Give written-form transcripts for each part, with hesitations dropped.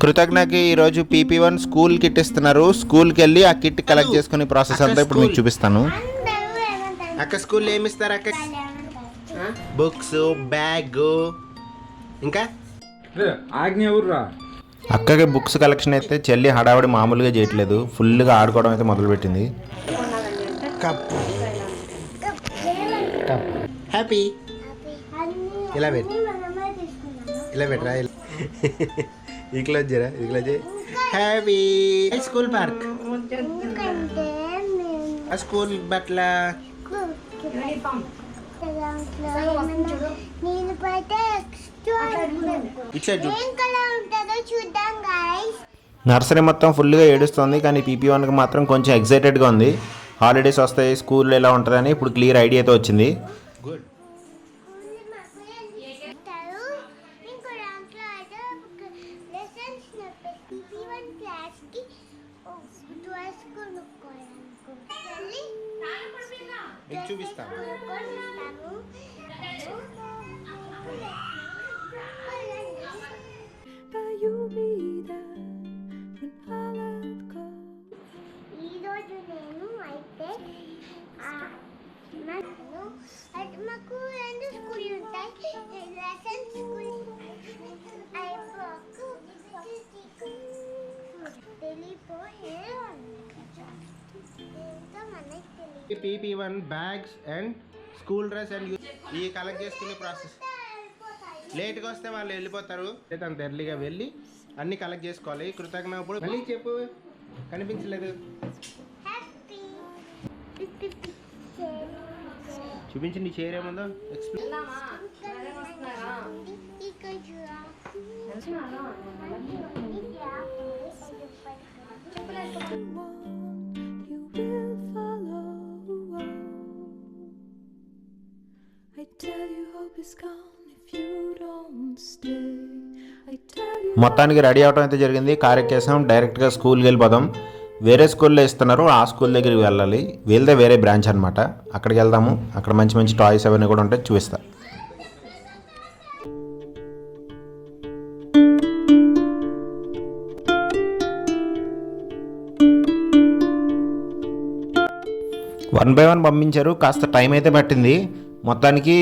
కృతజ్ఞకి ఈరోజు PP1 school kit ఇస్తున్నారు. స్కూల్కి వెళ్ళి ఆ కిట్ కలెక్ట్ చేసుకునే ప్రాసెస్ అంతా ఇప్పుడు మీకు చూపిస్తాను. అక్క స్కూల్లో ఏమి ఇస్తారు అక్క? బుక్స్, బ్యాగ్, ఇంకా ఆజ్ఞ ఎవర్రా? అక్కకి బుక్స్ కలెక్షన్ అయితే చెల్లి హడావిడి మామూలుగా చేయట్లేదు. ఫుల్గా ఆడుకోవడం అయితే మొదలుపెట్టింది. హ్యాపీ ఇలా పెట్టు, ఇలా పెట్టరా, ఇట్లా వచ్చారా, ఇట్లా చేయి. హ్యాపీ స్కూల్ పార్క్, స్కూల్ బట్ల నర్సరీ మొత్తం ఫుల్గా ఏడుస్తుంది. కానీ PP1కి మాత్రం కొంచెం ఎక్సైటెడ్గా ఉంది. హాలిడేస్ వస్తాయి, స్కూల్లో ఎలా ఉంటుందని ఇప్పుడు క్లియర్ ఐడియా అయితే వచ్చింది. గుడ్. చూపిస్తాను. ఈరోజు నేను అయితే మాకు రెండు స్కూల్ ఉంటాయి. లెసన్ స్కూల్ అయిపోకు తెలిపోయే PP1 bags and school dress and ఈ కలెక్ట్ చేసుకునే ప్రాసెస్. లేట్గా వస్తే వాళ్ళు వెళ్ళిపోతారు. అంత ఎర్లీగా వెళ్ళి అన్ని కలెక్ట్ చేసుకోవాలి. కృతజ్ఞ ఇప్పుడు మళ్ళీ చెప్పు, కనిపించలేదు. చూపించి నీ చైర్ ఏముందో ఎక్స్ప్లెయిన్. మొత్తానికి రెడీ అవడం అయితే జరిగింది. కార్ ఎక్కేసాం, డైరెక్ట్గా స్కూల్కి వెళ్ళిపోదాం. వేరే స్కూల్లో ఇస్తున్నారు, ఆ స్కూల్ దగ్గరికి వెళ్ళాలి. వీళ్ళదే వేరే బ్రాంచ్ అనమాట. అక్కడికి వెళ్దాము. అక్కడ మంచి మంచి టాయ్స్ అవన్నీ కూడా ఉంటాయి, చూపిస్తా. వన్ బై వన్ పంపించారు, కాస్త టైం అయితే పట్టింది. మొత్తానికి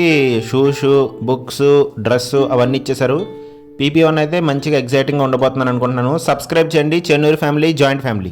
షూస్, బుక్స్, డ్రెస్సు అవన్నీ ఇచ్చేశారు. PP1 అయితే మంచిగా ఎగ్జైటింగ్గా ఉండబోతున్నాను అనుకుంటున్నాను. సబ్స్క్రైబ్ చేయండి. Chennur family, joint family.